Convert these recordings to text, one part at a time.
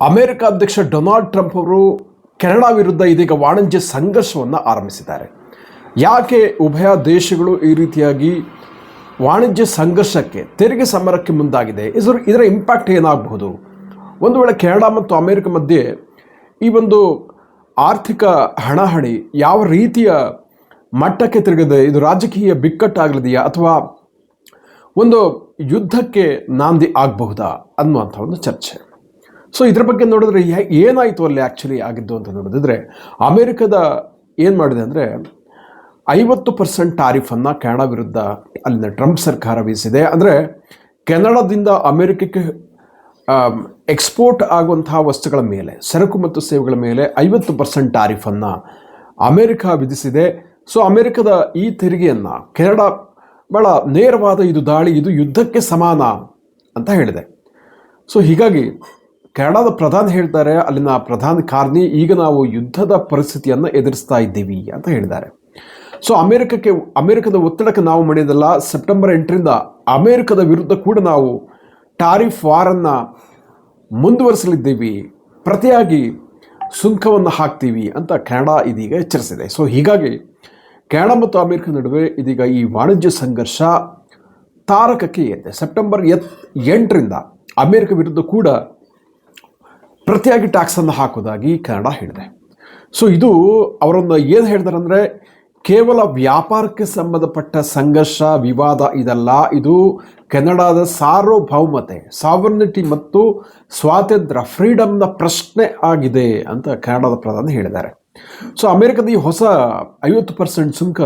America ಅಧ್ಯಕ್ಷ Donald Trump ಅವರು Canada ವಿರುದ್ಧ ಇದೀಗ ವಾಣಿಜ್ಯ ಸಂಘರ್ಷವನ್ನು ಆರಂಭಿಸಿದ್ದಾರೆ. ಯಾಕೆ ಉಭಯ ದೇಶಗಳು ಈ ರೀತಿಯಾಗಿ ವಾಣಿಜ್ಯ ಸಂಘರ್ಷಕ್ಕೆ, ತೆರಿಗೆ ಸಮರಕ್ಕೆ ಮುಂದಾಗಿದೆ? ಇದರ ಇಂಪ್ಯಾಕ್ಟ್ ಏನಾಗಬಹುದು? ಒಂದು ವೇಳೆ ಕೆನಡಾ ಮತ್ತು ಅಮೆರಿಕ ಮಧ್ಯೆ ಈ ಒಂದು ಆರ್ಥಿಕ ಹಣಾಹಣಿ ಯಾವ ರೀತಿಯ ಮಟ್ಟಕ್ಕೆ ತಿರುಗಿದೆ, ಇದು ರಾಜಕೀಯ ಬಿಕ್ಕಟ್ಟಾಗಲಿದೆಯಾ ಅಥವಾ ಒಂದು ಯುದ್ಧಕ್ಕೆ ನಾಂದಿ ಆಗಬಹುದಾ ಅನ್ನುವಂಥ ಒಂದು ಚರ್ಚೆ. ಸೊ ಇದ್ರ ಬಗ್ಗೆ ನೋಡಿದ್ರೆ ಏನಾಯಿತು ಅಲ್ಲಿ ಆ್ಯಕ್ಚುಲಿ ಆಗಿದ್ದು ಅಂತ ನೋಡಿದ್ರೆ, ಅಮೇರಿಕದ ಏನು ಮಾಡಿದೆ ಅಂದರೆ 50% ಟಾರಿಫನ್ನು ಕೆನಡಾ ವಿರುದ್ಧ ಅಲ್ಲಿನ ಟ್ರಂಪ್ ಸರ್ಕಾರ ವಿಧಿಸಿದೆ. ಅಂದರೆ ಕೆನಡಾದಿಂದ ಅಮೇರಿಕಕ್ಕೆ ಎಕ್ಸ್ಪೋರ್ಟ್ ಆಗುವಂತಹ ವಸ್ತುಗಳ ಮೇಲೆ, ಸರಕು ಮತ್ತು ಸೇವೆಗಳ ಮೇಲೆ 50% ಟಾರಿಫನ್ನು ಅಮೇರಿಕ ವಿಧಿಸಿದೆ. ಸೊ ಅಮೇರಿಕದ ಈ ತೆರಿಗೆಯನ್ನು ಕೆನಡಾ ಭಾಳ ನೇರವಾದ ಇದು ದಾಳಿ, ಇದು ಯುದ್ಧಕ್ಕೆ ಸಮಾನ ಅಂತ ಹೇಳಿದೆ. ಸೊ ಹೀಗಾಗಿ ಕೆನಡಾದ ಪ್ರಧಾನಿ ಹೇಳ್ತಾರೆ, ಅಲ್ಲಿನ ಪ್ರಧಾನ ಕಾರ್ಯದರ್ಶಿ, ಈಗ ನಾವು ಯುದ್ಧದ ಪರಿಸ್ಥಿತಿಯನ್ನು ಎದುರಿಸ್ತಾ ಇದ್ದೀವಿ ಅಂತ ಹೇಳಿದ್ದಾರೆ. ಸೊ ಅಮೇರಿಕದ ಒತ್ತಡಕ್ಕೆ ನಾವು ಮಣಿಯೋದಲ್ಲ, ಸೆಪ್ಟೆಂಬರ್ 8ರಿಂದ ಅಮೇರಿಕದ ವಿರುದ್ಧ ಕೂಡ ನಾವು ಟಾರಿಫ್ ವಾರನ್ನು ಮುಂದುವರಿಸಲಿದ್ದೀವಿ, ಪ್ರತಿಯಾಗಿ ಸುಂಕವನ್ನು ಹಾಕ್ತೀವಿ ಅಂತ ಕೆನಡಾ ಇದೀಗ ಎಚ್ಚರಿಸಿದೆ. ಸೊ ಹೀಗಾಗಿ ಕೆನಡಾ ಮತ್ತು ಅಮೇರಿಕ ನಡುವೆ ಇದೀಗ ಈ ವಾಣಿಜ್ಯ ಸಂಘರ್ಷ ತಾರಕಕ್ಕೆ ಏರಿದೆ. ಸೆಪ್ಟೆಂಬರ್ 8ರಿಂದ ಅಮೇರಿಕ ವಿರುದ್ಧ ಕೂಡ ಪ್ರತಿಯಾಗಿ ಟ್ಯಾಕ್ಸನ್ನು ಹಾಕೋದಾಗಿ ಕೆನಡಾ ಹೇಳಿದೆ. ಸೊ ಇದು ಅವರೊಂದು ಏನು ಹೇಳ್ತಾರೆ ಅಂದರೆ, ಕೇವಲ ವ್ಯಾಪಾರಕ್ಕೆ ಸಂಬಂಧಪಟ್ಟ ಸಂಘರ್ಷ, ವಿವಾದ ಇದಲ್ಲ, ಇದು ಕೆನಡಾದ ಸಾರ್ವಭೌಮತೆ, ಸಾವರ್ನಿಟಿ ಮತ್ತು ಸ್ವಾತಂತ್ರ್ಯ, ಫ್ರೀಡಮ್ನ ಪ್ರಶ್ನೆ ಆಗಿದೆ ಅಂತ ಕೆನಡಾದ ಪ್ರಧಾನಿ ಹೇಳಿದ್ದಾರೆ. ಸೊ ಅಮೇರಿಕದ ಈ ಹೊಸ 50% ಸುಂಕ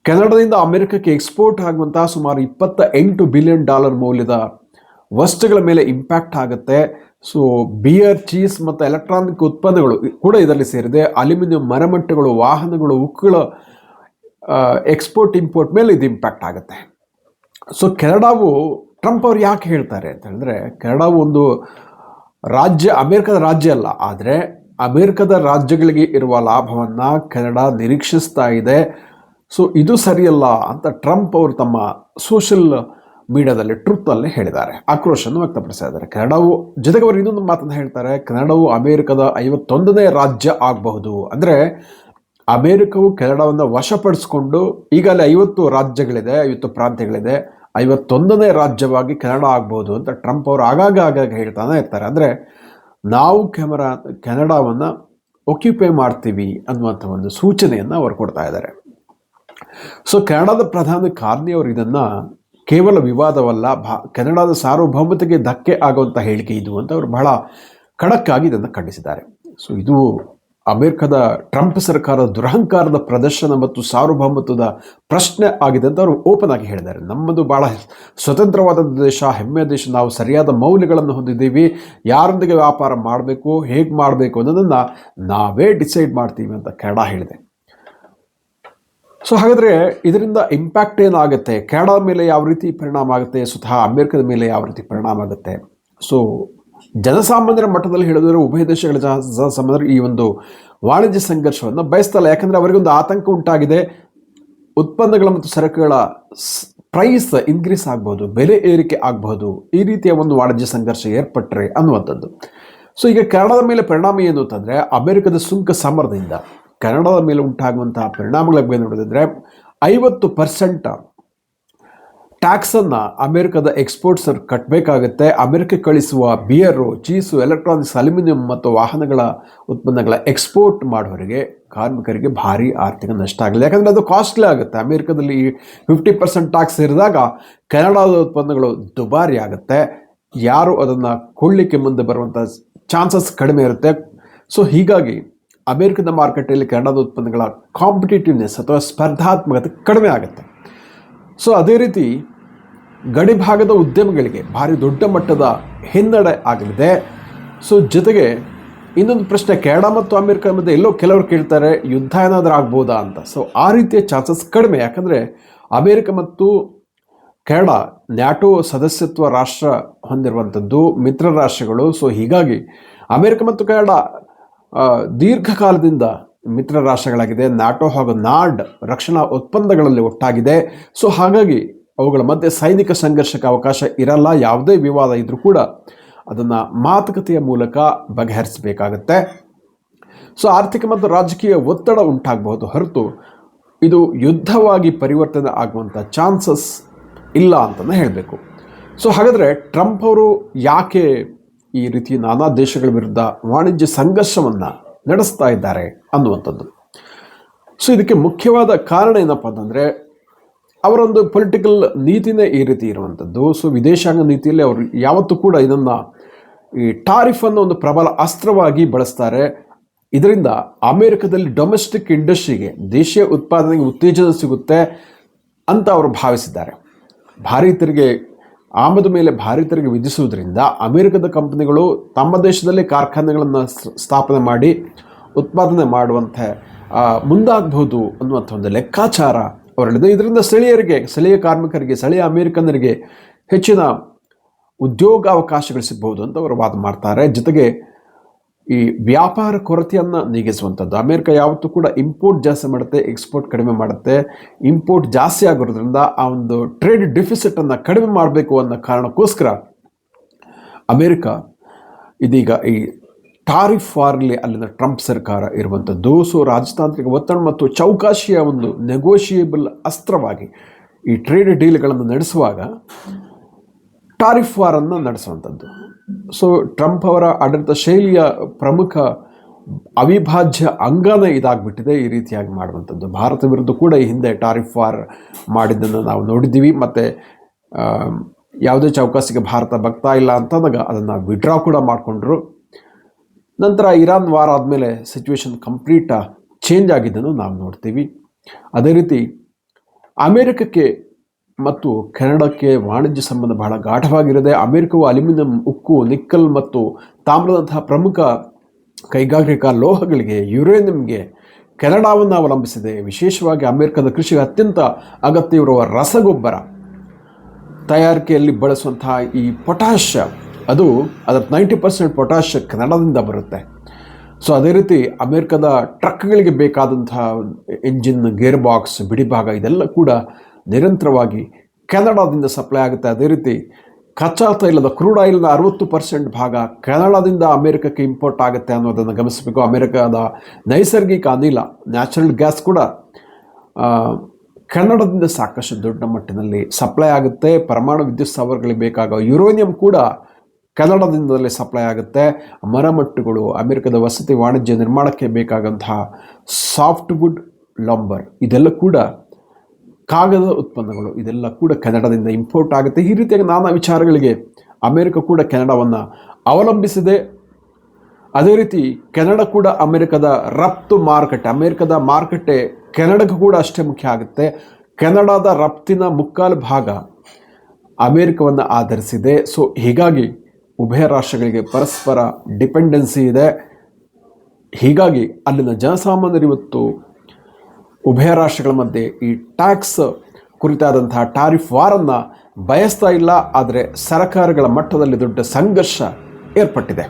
ಕೆನಡಾದಿಂದ ಅಮೇರಿಕಕ್ಕೆ ಎಕ್ಸ್ಪೋರ್ಟ್ ಆಗುವಂತಹ ಸುಮಾರು $28 ಬಿಲಿಯನ್ ಮೌಲ್ಯದ ವಸ್ತುಗಳ ಮೇಲೆ ಇಂಪ್ಯಾಕ್ಟ್ ಆಗುತ್ತೆ. ಸೊ ಬಿಯರ್, ಚೀಸ್ ಮತ್ತು ಎಲೆಕ್ಟ್ರಾನಿಕ್ ಉತ್ಪನ್ನಗಳು ಕೂಡ ಇದರಲ್ಲಿ ಸೇರಿದೆ. ಅಲ್ಯೂಮಿನಿಯಂ, ಮರಮಟ್ಟೆಗಳು, ವಾಹನಗಳು, ಉಕ್ಕುಗಳ ಎಕ್ಸ್ಪೋರ್ಟ್ ಇಂಪೋರ್ಟ್ ಮೇಲೆ ಇದು ಇಂಪ್ಯಾಕ್ಟ್ ಆಗುತ್ತೆ. ಸೊ ಕೆನಡಾವು, ಟ್ರಂಪ್ ಅವರು ಯಾಕೆ ಹೇಳ್ತಾರೆ ಅಂತ ಹೇಳಿದ್ರೆ, ಕೆನಡಾವು ಒಂದು ರಾಜ್ಯ, ಅಮೇರಿಕದ ರಾಜ್ಯ ಅಲ್ಲ, ಆದರೆ ಅಮೇರಿಕದ ರಾಜ್ಯಗಳಿಗೆ ಇರುವ ಲಾಭವನ್ನು ಕೆನಡಾ ನಿರೀಕ್ಷಿಸ್ತಾ ಇದೆ. ಸೊ ಇದು ಸರಿಯಲ್ಲ ಅಂತ ಟ್ರಂಪ್ ಅವರು ತಮ್ಮ ಸೋಷಿಯಲ್ ಮೀಡಿಯಾದಲ್ಲಿ, ಟ್ರೂತಲ್ಲಿ ಹೇಳಿದ್ದಾರೆ, ಆಕ್ರೋಶವನ್ನು ವ್ಯಕ್ತಪಡಿಸಿದ್ದಾರೆ. ಕೆನಡಾವು ಜೊತೆಗೆ ಅವರು ಇನ್ನೊಂದು ಮಾತನ್ನು ಹೇಳ್ತಾರೆ, ಕೆನಡಾವು ಅಮೇರಿಕದ 51ನೇ ರಾಜ್ಯ ಆಗಬಹುದು. ಅಂದರೆ ಅಮೇರಿಕವು ಕೆನಡಾವನ್ನು ವಶಪಡಿಸಿಕೊಂಡು ಈಗಲೇ 50 ರಾಜ್ಯಗಳಿದೆ, 50 ಪ್ರಾಂತ್ಯಗಳಿದೆ, 51ನೇ ರಾಜ್ಯವಾಗಿ ಕೆನಡಾ ಆಗಬಹುದು ಅಂತ ಟ್ರಂಪ್ ಅವರು ಆಗಾಗ ಹೇಳ್ತಾನೆ ಇರ್ತಾರೆ. ಅಂದರೆ ನಾವು ಕೆನಡಾವನ್ನು ಒಕ್ಯುಪೈ ಮಾಡ್ತೀವಿ ಅನ್ನುವಂಥ ಒಂದು ಸೂಚನೆಯನ್ನು ಅವರು ಕೊಡ್ತಾ ಇದ್ದಾರೆ. ಸೊ ಕೆನಡಾದ ಪ್ರಧಾನಿ ಕಾರ್ನಿ ಅವರು ಇದನ್ನು ಕೇವಲ ವಿವಾದವಲ್ಲ, ಕೆನಡಾದ ಸಾರ್ವಭೌಮತೆಗೆ ಧಕ್ಕೆ ಆಗುವಂಥ ಹೇಳಿಕೆ ಇದು ಅಂತ ಅವರು ಬಹಳ ಖಡಕ್ಕಾಗಿ ಇದನ್ನು ಖಂಡಿಸಿದ್ದಾರೆ. ಸೊ ಇದು ಅಮೇರಿಕದ ಟ್ರಂಪ್ ಸರ್ಕಾರದ ದುರಹಂಕಾರದ ಪ್ರದರ್ಶನ ಮತ್ತು ಸಾರ್ವಭೌಮತ್ವದ ಪ್ರಶ್ನೆ ಆಗಿದೆ ಅಂತ ಅವರು ಓಪನ್ ಆಗಿ ಹೇಳಿದ್ದಾರೆ. ನಮ್ಮದು ಭಾಳ ಸ್ವತಂತ್ರವಾದ ದೇಶ, ಹೆಮ್ಮೆಯ ದೇಶ, ನಾವು ಸರಿಯಾದ ಮೌಲ್ಯಗಳನ್ನು ಹೊಂದಿದ್ದೀವಿ, ಯಾರೊಂದಿಗೆ ವ್ಯಾಪಾರ ಮಾಡಬೇಕು, ಹೇಗೆ ಮಾಡಬೇಕು ಅನ್ನೋದನ್ನು ನಾವೇ ಡಿಸೈಡ್ ಮಾಡ್ತೀವಿ ಅಂತ ಕೆನಡಾ ಹೇಳಿದೆ. ಸೊ ಹಾಗಾದರೆ ಇದರಿಂದ ಇಂಪ್ಯಾಕ್ಟ್ ಏನಾಗುತ್ತೆ, ಕೆನಡಾದ ಮೇಲೆ ಯಾವ ರೀತಿ ಪರಿಣಾಮ ಆಗುತ್ತೆ, ಸ್ವತಃ ಅಮೇರಿಕದ ಮೇಲೆ ಯಾವ ರೀತಿ ಪರಿಣಾಮ ಆಗುತ್ತೆ? ಸೊ ಜನಸಾಮಾನ್ಯರ ಮಟ್ಟದಲ್ಲಿ ಹೇಳಿದ್ರೆ ಉಭಯ ದೇಶಗಳ ಜನಸಾಮಾನ್ಯರು ಈ ಒಂದು ವಾಣಿಜ್ಯ ಸಂಘರ್ಷವನ್ನು ಬಯಸ್ತಲ್ಲ. ಯಾಕಂದರೆ ಅವರಿಗೊಂದು ಆತಂಕ ಉಂಟಾಗಿದೆ, ಉತ್ಪನ್ನಗಳ ಮತ್ತು ಸರಕುಗಳ ಪ್ರೈಸ್ ಇನ್ಕ್ರೀಸ್ ಆಗ್ಬೋದು, ಬೆಲೆ ಏರಿಕೆ ಆಗಬಹುದು, ಈ ರೀತಿಯ ಒಂದು ವಾಣಿಜ್ಯ ಸಂಘರ್ಷ ಏರ್ಪಟ್ಟರೆ ಅನ್ನುವಂಥದ್ದು. ಸೊ ಈಗ ಕೆನಡಾದ ಮೇಲೆ ಪರಿಣಾಮ ಏನು ಅಂತಂದರೆ, ಅಮೆರಿಕದ ಸುಂಕ ಸಮರದಿಂದ ಕೆನಡಾದ ಮೇಲೆ ಉಂಟಾಗುವಂತಹ ಪರಿಣಾಮಗಳ ಬಗ್ಗೆ ನೋಡಿದ್ರೆ 50% ಟ್ಯಾಕ್ಸನ್ನು ಅಮೆರಿಕದ ಎಕ್ಸ್ಪೋರ್ಟ್ಸರ್ ಕಟ್ಟಬೇಕಾಗುತ್ತೆ. ಅಮೆರಿಕಕ್ಕೆ ಕಳಿಸುವ ಬಿಯರು, ಚೀಸು, ಎಲೆಕ್ಟ್ರಾನಿಕ್ಸ್, ಅಲ್ಯೂಮಿನಿಯಂ ಮತ್ತು ವಾಹನಗಳ ಉತ್ಪನ್ನಗಳ ಎಕ್ಸ್ಪೋರ್ಟ್ ಮಾಡೋರಿಗೆ, ಕಾರ್ಮಿಕರಿಗೆ ಭಾರಿ ಆರ್ಥಿಕ ನಷ್ಟ ಆಗಲಿದೆ. ಯಾಕಂದರೆ ಅದು ಕಾಸ್ಟ್ಲಿ ಆಗುತ್ತೆ. ಅಮೆರಿಕದಲ್ಲಿ 50% ಟ್ಯಾಕ್ಸ್ ಸೇರಿದಾಗ ಕೆನಡಾದ ಉತ್ಪನ್ನಗಳು ದುಬಾರಿ ಆಗುತ್ತೆ, ಯಾರು ಅದನ್ನು ಕೊಳ್ಳಿಕ್ಕೆ ಮುಂದೆ ಬರುವಂಥ ಚಾನ್ಸಸ್ ಕಡಿಮೆ ಇರುತ್ತೆ. ಸೊ ಹೀಗಾಗಿ ಅಮೇರಿಕದ ಮಾರುಕಟ್ಟೆಯಲ್ಲಿ ಕೆನಡಾದ ಉತ್ಪನ್ನಗಳ ಕಾಂಪಿಟೇಟಿವ್ನೆಸ್ ಅಥವಾ ಸ್ಪರ್ಧಾತ್ಮಕತೆ ಕಡಿಮೆ ಆಗುತ್ತೆ. ಸೊ ಅದೇ ರೀತಿ ಗಡಿಭಾಗದ ಉದ್ಯಮಗಳಿಗೆ ಭಾರಿ ದೊಡ್ಡ ಮಟ್ಟದ ಹಿನ್ನಡೆ ಆಗಲಿದೆ. ಸೊ ಜೊತೆಗೆ ಇನ್ನೊಂದು ಪ್ರಶ್ನೆ, ಕೆನಡಾ ಮತ್ತು ಅಮೇರಿಕ ಮಧ್ಯೆ ಎಲ್ಲೋ ಕೆಲವರು ಕೇಳ್ತಾರೆ, ಯುದ್ಧ ಏನಾದರೂ ಆಗ್ಬೋದಾ ಅಂತ. ಸೊ ಆ ರೀತಿಯ ಚಾನ್ಸಸ್ ಕಡಿಮೆ, ಯಾಕಂದರೆ ಅಮೇರಿಕ ಮತ್ತು ಕೆನಡಾ ನ್ಯಾಟೋ ಸದಸ್ಯತ್ವ ರಾಷ್ಟ್ರ ಹೊಂದಿರುವಂಥದ್ದು, ಮಿತ್ರ ರಾಷ್ಟ್ರಗಳು. ಸೊ ಹೀಗಾಗಿ ಅಮೇರಿಕ ಮತ್ತು ಕೆನಡಾ ದೀರ್ಘಕಾಲದಿಂದ ಮಿತ್ರ ರಾಷ್ಟ್ರಗಳಾಗಿದೆ. ನ್ಯಾಟೋ ಹಾಗೂ ನಾರ್ಡ್ ರಕ್ಷಣಾ ಒಪ್ಪಂದಗಳಲ್ಲಿ ಒಟ್ಟಾಗಿದೆ. ಸೊ ಹಾಗಾಗಿ ಅವುಗಳ ಮಧ್ಯೆ ಸೈನಿಕ ಸಂಘರ್ಷಕ್ಕೆ ಅವಕಾಶ ಇರಲ್ಲ. ಯಾವುದೇ ವಿವಾದ ಇದ್ರೂ ಕೂಡ ಅದನ್ನು ಮಾತುಕತೆಯ ಮೂಲಕ ಬಗೆಹರಿಸಬೇಕಾಗತ್ತೆ. ಸೊ ಆರ್ಥಿಕ ಮತ್ತು ರಾಜಕೀಯ ಒತ್ತಡ ಉಂಟಾಗಬಹುದು ಹೊರತು ಇದು ಯುದ್ಧವಾಗಿ ಪರಿವರ್ತನೆ ಆಗುವಂಥ ಚಾನ್ಸಸ್ ಇಲ್ಲ ಅಂತಲೇ ಹೇಳಬೇಕು. ಸೊ ಹಾಗಾದರೆ ಟ್ರಂಪ್ ಅವರು ಯಾಕೆ ಈ ರೀತಿ ನಾನಾ ದೇಶಗಳ ವಿರುದ್ಧ ವಾಣಿಜ್ಯ ಸಂಘರ್ಷವನ್ನು ನಡೆಸ್ತಾ ಇದ್ದಾರೆ ಅನ್ನುವಂಥದ್ದು. ಸೊ ಇದಕ್ಕೆ ಮುಖ್ಯವಾದ ಕಾರಣ ಏನಪ್ಪ ಅಂತಂದರೆ ಅವರೊಂದು ಪೊಲಿಟಿಕಲ್ ನೀತಿನೇ ಈ ರೀತಿ ಇರುವಂಥದ್ದು. ಸೊ ವಿದೇಶಾಂಗ ನೀತಿಯಲ್ಲಿ ಅವರು ಯಾವತ್ತೂ ಕೂಡ ಇದನ್ನು ಈ ಟಾರಿಫನ್ನು ಒಂದು ಪ್ರಬಲ ಅಸ್ತ್ರವಾಗಿ ಬಳಸ್ತಾರೆ. ಇದರಿಂದ ಅಮೆರಿಕದಲ್ಲಿ ಡೊಮೆಸ್ಟಿಕ್ ಇಂಡಸ್ಟ್ರಿಗೆ, ದೇಶೀಯ ಉತ್ಪಾದನೆಗೆ ಉತ್ತೇಜನ ಸಿಗುತ್ತೆ ಅಂತ ಅವರು ಭಾವಿಸಿದ್ದಾರೆ. ಭಾರೀ ತೆರಿಗೆ, ಆಮದು ಮೇಲೆ ಭಾರೀ ತೆರಿಗೆ ವಿಧಿಸುವುದರಿಂದ ಅಮೆರಿಕದ ಕಂಪನಿಗಳು ತಮ್ಮ ದೇಶದಲ್ಲಿ ಕಾರ್ಖಾನೆಗಳನ್ನು ಸ್ಥಾಪನೆ ಮಾಡಿ ಉತ್ಪಾದನೆ ಮಾಡುವಂಥ ಮುಂದಾಗಬಹುದು ಅನ್ನುವಂಥ ಒಂದು ಲೆಕ್ಕಾಚಾರ ಅವರಲ್ಲಿದೆ. ಇದರಿಂದ ಸ್ಥಳೀಯ ಕಾರ್ಮಿಕರಿಗೆ, ಸ್ಥಳೀಯ ಅಮೆರಿಕನ್ನರಿಗೆ ಹೆಚ್ಚಿನ ಉದ್ಯೋಗಾವಕಾಶಗಳು ಸಿಗಬಹುದು ಅಂತ ಅವರು ವಾದ ಮಾಡ್ತಾರೆ. ಜೊತೆಗೆ ಈ ವ್ಯಾಪಾರ ಕೊರತೆಯನ್ನು ನೀಗಿಸುವಂಥದ್ದು. ಅಮೆರಿಕ ಯಾವತ್ತೂ ಕೂಡ ಇಂಪೋರ್ಟ್ ಜಾಸ್ತಿ ಮಾಡುತ್ತೆ, ಎಕ್ಸ್ಪೋರ್ಟ್ ಕಡಿಮೆ ಮಾಡುತ್ತೆ. ಇಂಪೋರ್ಟ್ ಜಾಸ್ತಿ ಆಗಿರೋದ್ರಿಂದ ಆ ಒಂದು ಟ್ರೇಡ್ ಡಿಫಿಸಿಟನ್ನು ಕಡಿಮೆ ಮಾಡಬೇಕು ಅನ್ನೋ ಕಾರಣಕ್ಕೋಸ್ಕರ ಅಮೆರಿಕ ಇದೀಗ ಈ ಟಾರಿಫ್ ವಾರ್ಲಿ ಅಲ್ಲಿನ ಟ್ರಂಪ್ ಸರ್ಕಾರ ಇರುವಂಥದ್ದು. ಸೊ ರಾಜತಾಂತ್ರಿಕ ಒತ್ತಡ ಮತ್ತು ಚೌಕಾಶಿಯ ಒಂದು ನೆಗೋಷಿಯೇಬಲ್ ಅಸ್ತ್ರವಾಗಿ ಈ ಟ್ರೇಡ್ ಡೀಲ್ಗಳನ್ನು ನಡೆಸುವಾಗ ಟಾರಿಫ್ ವಾರನ್ನು ನಡೆಸುವಂಥದ್ದು. ಸೊ ಟ್ರಂಪ್ ಅವರ ಆಡಳಿತ ಶೈಲಿಯ ಪ್ರಮುಖ ಅವಿಭಾಜ್ಯ ಅಂಗನೇ ಇದಾಗ್ಬಿಟ್ಟಿದೆ ಈ ರೀತಿಯಾಗಿ ಮಾಡುವಂಥದ್ದು. ಭಾರತ ವಿರುದ್ಧ ಕೂಡ ಈ ಹಿಂದೆ ಟಾರಿಫ್ ವಾರ್ ಮಾಡಿದ್ದನ್ನು ನಾವು ನೋಡಿದ್ದೀವಿ. ಮತ್ತು ಯಾವುದೇ ಚೌಕಾಸಿಗೆ ಭಾರತ ಬರ್ತಾ ಇಲ್ಲ ಅಂತಂದಾಗ ಅದನ್ನು ವಿಡ್ರಾ ಕೂಡ ಮಾಡಿಕೊಂಡ್ರು. ನಂತರ ಇರಾನ್ ವಾರ ಆದಮೇಲೆ ಸಿಚುವೇಶನ್ ಕಂಪ್ಲೀಟ್ ಚೇಂಜ್ ಆಗಿದ್ದನ್ನು ನಾವು ನೋಡ್ತೀವಿ. ಅದೇ ರೀತಿ ಅಮೇರಿಕಕ್ಕೆ ಮತ್ತು ಕೆನಡಾಕ್ಕೆ ವಾಣಿಜ್ಯ ಸಂಬಂಧ ಬಹಳ ಗಾಢವಾಗಿರುತ್ತೆ. ಅಮೆರಿಕವು ಅಲ್ಯೂಮಿನಿಯಂ, ಉಕ್ಕು, ನಿಕ್ಕಲ್ ಮತ್ತು ತಾಮ್ರದಂತಹ ಪ್ರಮುಖ ಕೈಗಾರಿಕಾ ಲೋಹಗಳಿಗೆ, ಯುರೇನಿಯಂಗೆ ಕೆನಡಾವನ್ನು ಅವಲಂಬಿಸಿದೆ. ವಿಶೇಷವಾಗಿ ಅಮೆರಿಕದ ಕೃಷಿಗೆ ಅತ್ಯಂತ ಅಗತ್ಯವಿರುವ ರಸಗೊಬ್ಬರ ತಯಾರಿಕೆಯಲ್ಲಿ ಬಳಸುವಂತಹ ಈ ಪೊಟ್ಯಾಷ್, ಅದು ಅದರ 90% ಪೊಟ್ಯಾಷ್ ಕೆನಡಾದಿಂದ ಬರುತ್ತೆ. ಸೊ ಅದೇ ರೀತಿ ಅಮೆರಿಕದ ಟ್ರಕ್ಗಳಿಗೆ ಬೇಕಾದಂತಹ ಇಂಜಿನ್, ಗೇರ್ ಬಾಕ್ಸ್, ಬಿಡಿಭಾಗ ಇದೆಲ್ಲ ಕೂಡ ನಿರಂತರವಾಗಿ ಕೆನಡಾದಿಂದ ಸಪ್ಲೈ ಆಗುತ್ತೆ. ಅದೇ ರೀತಿ ಕಚ್ಚಾ ತೈಲದ ಕ್ರೂಡ್ ಆಯಿಲ್ನ 60% ಭಾಗ ಕೆನಡಾದಿಂದ ಅಮೆರಿಕಕ್ಕೆ ಇಂಪೋರ್ಟ್ ಆಗುತ್ತೆ ಅನ್ನೋದನ್ನು ಗಮನಿಸಬೇಕು. ಅಮೆರಿಕದ ನೈಸರ್ಗಿಕ ಅನಿಲ, ನ್ಯಾಚುರಲ್ ಗ್ಯಾಸ್ ಕೂಡ ಕೆನಡಾದಿಂದ ಸಾಕಷ್ಟು ದೊಡ್ಡ ಮಟ್ಟಿನಲ್ಲಿ ಸಪ್ಲೈ ಆಗುತ್ತೆ. ಪರಮಾಣು ವಿದ್ಯುತ್ ಸ್ಥಾವರಗಳಿಗೆ ಬೇಕಾಗೋ ಯುರೇನಿಯಂ ಕೂಡ ಕೆನಡಾದಿಂದಲೇ ಸಪ್ಲೈ ಆಗುತ್ತೆ. ಮರಮಟ್ಟುಗಳು, ಅಮೆರಿಕದ ವಸತಿ ವಾಣಿಜ್ಯ ನಿರ್ಮಾಣಕ್ಕೆ ಬೇಕಾದಂತಹ ಸಾಫ್ಟ್ವುಡ್, ಲಂಬರ್, ಇದೆಲ್ಲ ಕೂಡ ಕಾಗದ ಉತ್ಪನ್ನಗಳು, ಇದೆಲ್ಲ ಕೂಡ ಕೆನಡಾದಿಂದ ಇಂಪೋರ್ಟ್ ಆಗುತ್ತೆ. ಈ ರೀತಿಯಾಗಿ ನಾನಾ ವಿಚಾರಗಳಿಗೆ ಅಮೆರಿಕ ಕೂಡ ಕೆನಡಾವನ್ನು ಅವಲಂಬಿಸಿದೆ. ಅದೇ ರೀತಿ ಕೆನಡಾ ಕೂಡ ಅಮೆರಿಕದ ರಫ್ತು ಮಾರುಕಟ್ಟೆ, ಅಮೆರಿಕದ ಮಾರುಕಟ್ಟೆ ಕೆನಡಾಗೂ ಕೂಡ ಅಷ್ಟೇ ಮುಖ್ಯ ಆಗುತ್ತೆ. ಕೆನಡಾದ ರಫ್ತಿನ ಮುಕ್ಕಾಲು ಭಾಗ ಅಮೆರಿಕವನ್ನು ಆಧರಿಸಿದೆ. ಸೊ ಹೀಗಾಗಿ ಉಭಯ ರಾಷ್ಟ್ರಗಳಿಗೆ ಪರಸ್ಪರ ಡಿಪೆಂಡೆನ್ಸಿ ಇದೆ. ಹೀಗಾಗಿ ಅಲ್ಲಿನ ಜನಸಾಮಾನ್ಯರು ಇವತ್ತು ಉಭಯ ರಾಷ್ಟ್ರಗಳ ಮಧ್ಯೆ ಈ ಟ್ಯಾಕ್ಸ್ ಕುರಿತಾದಂತಹ ಟಾರಿಫ್ ವಾರನ್ನು ಬಯಸ್ತಾ ಇಲ್ಲ. ಆದರೆ ಸರ್ಕಾರಗಳ ಮಟ್ಟದಲ್ಲಿ ದೊಡ್ಡ ಸಂಘರ್ಷ ಏರ್ಪಟ್ಟಿದೆ.